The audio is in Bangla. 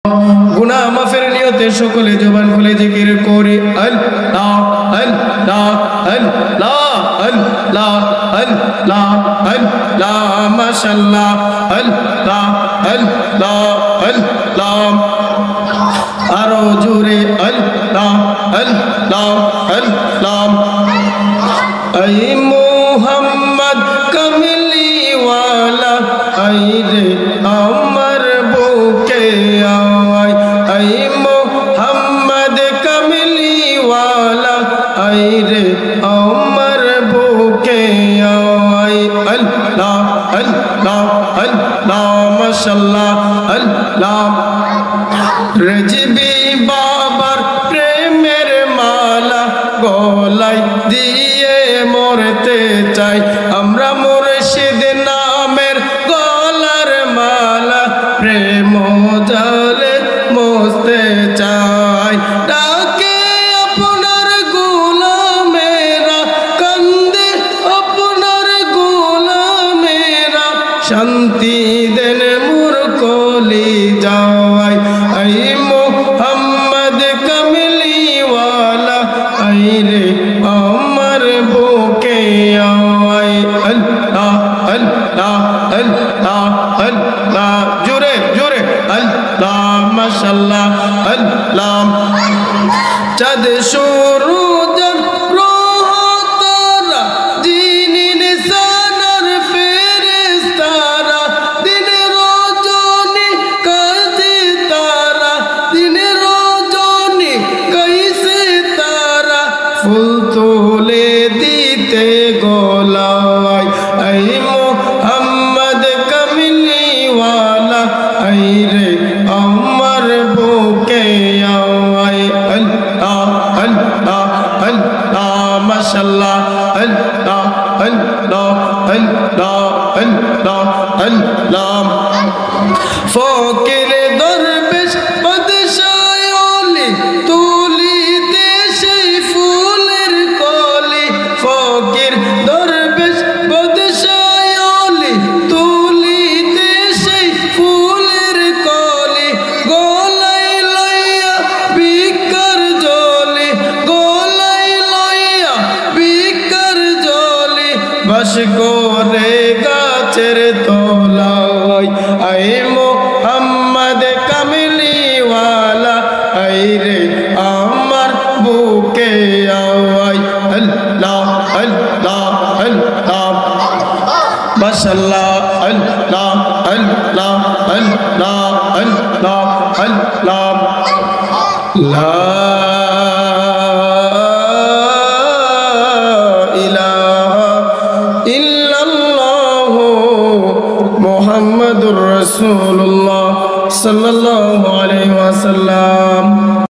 গুনাহ মাফের নিয়তে সকলে জবান খুলে জিকির করি আল্লাহ আল্লাহ আল্লাহ আল্লাহ আল্লাহ আল্লাহ মাশাআল্লাহ আল্লাহ আল্লাহ আল্লাহ আরো জোরে আল্লাহ আল্লাহ আল্লাহ আই মুহাম্মদ কামলি ওয়ালা আই রে আমার বুকে আয় আই মুহাম্মদ কামলি ওয়ালা আই রে আমার বুকে আয় আল্লাহ আল্লাহ আল্লাহ মাশাআল্লাহ আল্লাহ রেজবি বাবার প্রেমের মালা গলায় দিয়ে মরতে চাই আমরা মুর্শিদ নামের গলার মালা প্রেম জালে মস্তে চাই ডাকে আপনার গোলামেরা কান্দে আপনার গোলামেরা শান্তি দেন মোর কলি যায় আই মুহাম্মদ কামলি ওয়ালা আই রে আমার বুকে আয় আল্লাহ আল্লাহ আল্লাহ আল্লাহ জোরে জোরে আল্লাহ মাশাআল্লাহ আল্লাহ চাঁদ সূরজ গ্রহ তারা জিনি নিসানার ফেরেশতারা দিন রজনী কাজে তারা দিন রজনী কইসে তারা ফুল তোলে দিতে গোলায় আই মুহাম্মদ কামলি ওয়ালা আই রে আমার বুকে আয় আল্লাহ আল্লাহ আল্লাহ মাশাআল্লাহ আল্লাহ আল্লাহ আল্লাহ আল্লাহ আল্লাহ ফকির দরবেশ বাদশাহ ওলি তুলিতে সেই ফুলের কলি ফকির দরবেশ বাদশাহ ওলি তুলিতে সেই ফুলের কলি গলায় লইয়া বিকার জলে গলায় লইয়া বিকার জলে বাস করে গাছের তলায় আই মুহাম্মদ কামলি ওয়ালা আই রে আমার বুকে আয় আল্লাহ আল্লাহ আল্লাহ মাশাআল্লাহ আল্লাহ আল্লাহ আল্লাহ আল্লাহ আল্লাহ লা ইলাহা ইল্লাল্লাহ মুহাম্মাদুর রাসূলুল্লাহ সাল্লাল্লাহু আলাইহি ওয়াসাল্লাম।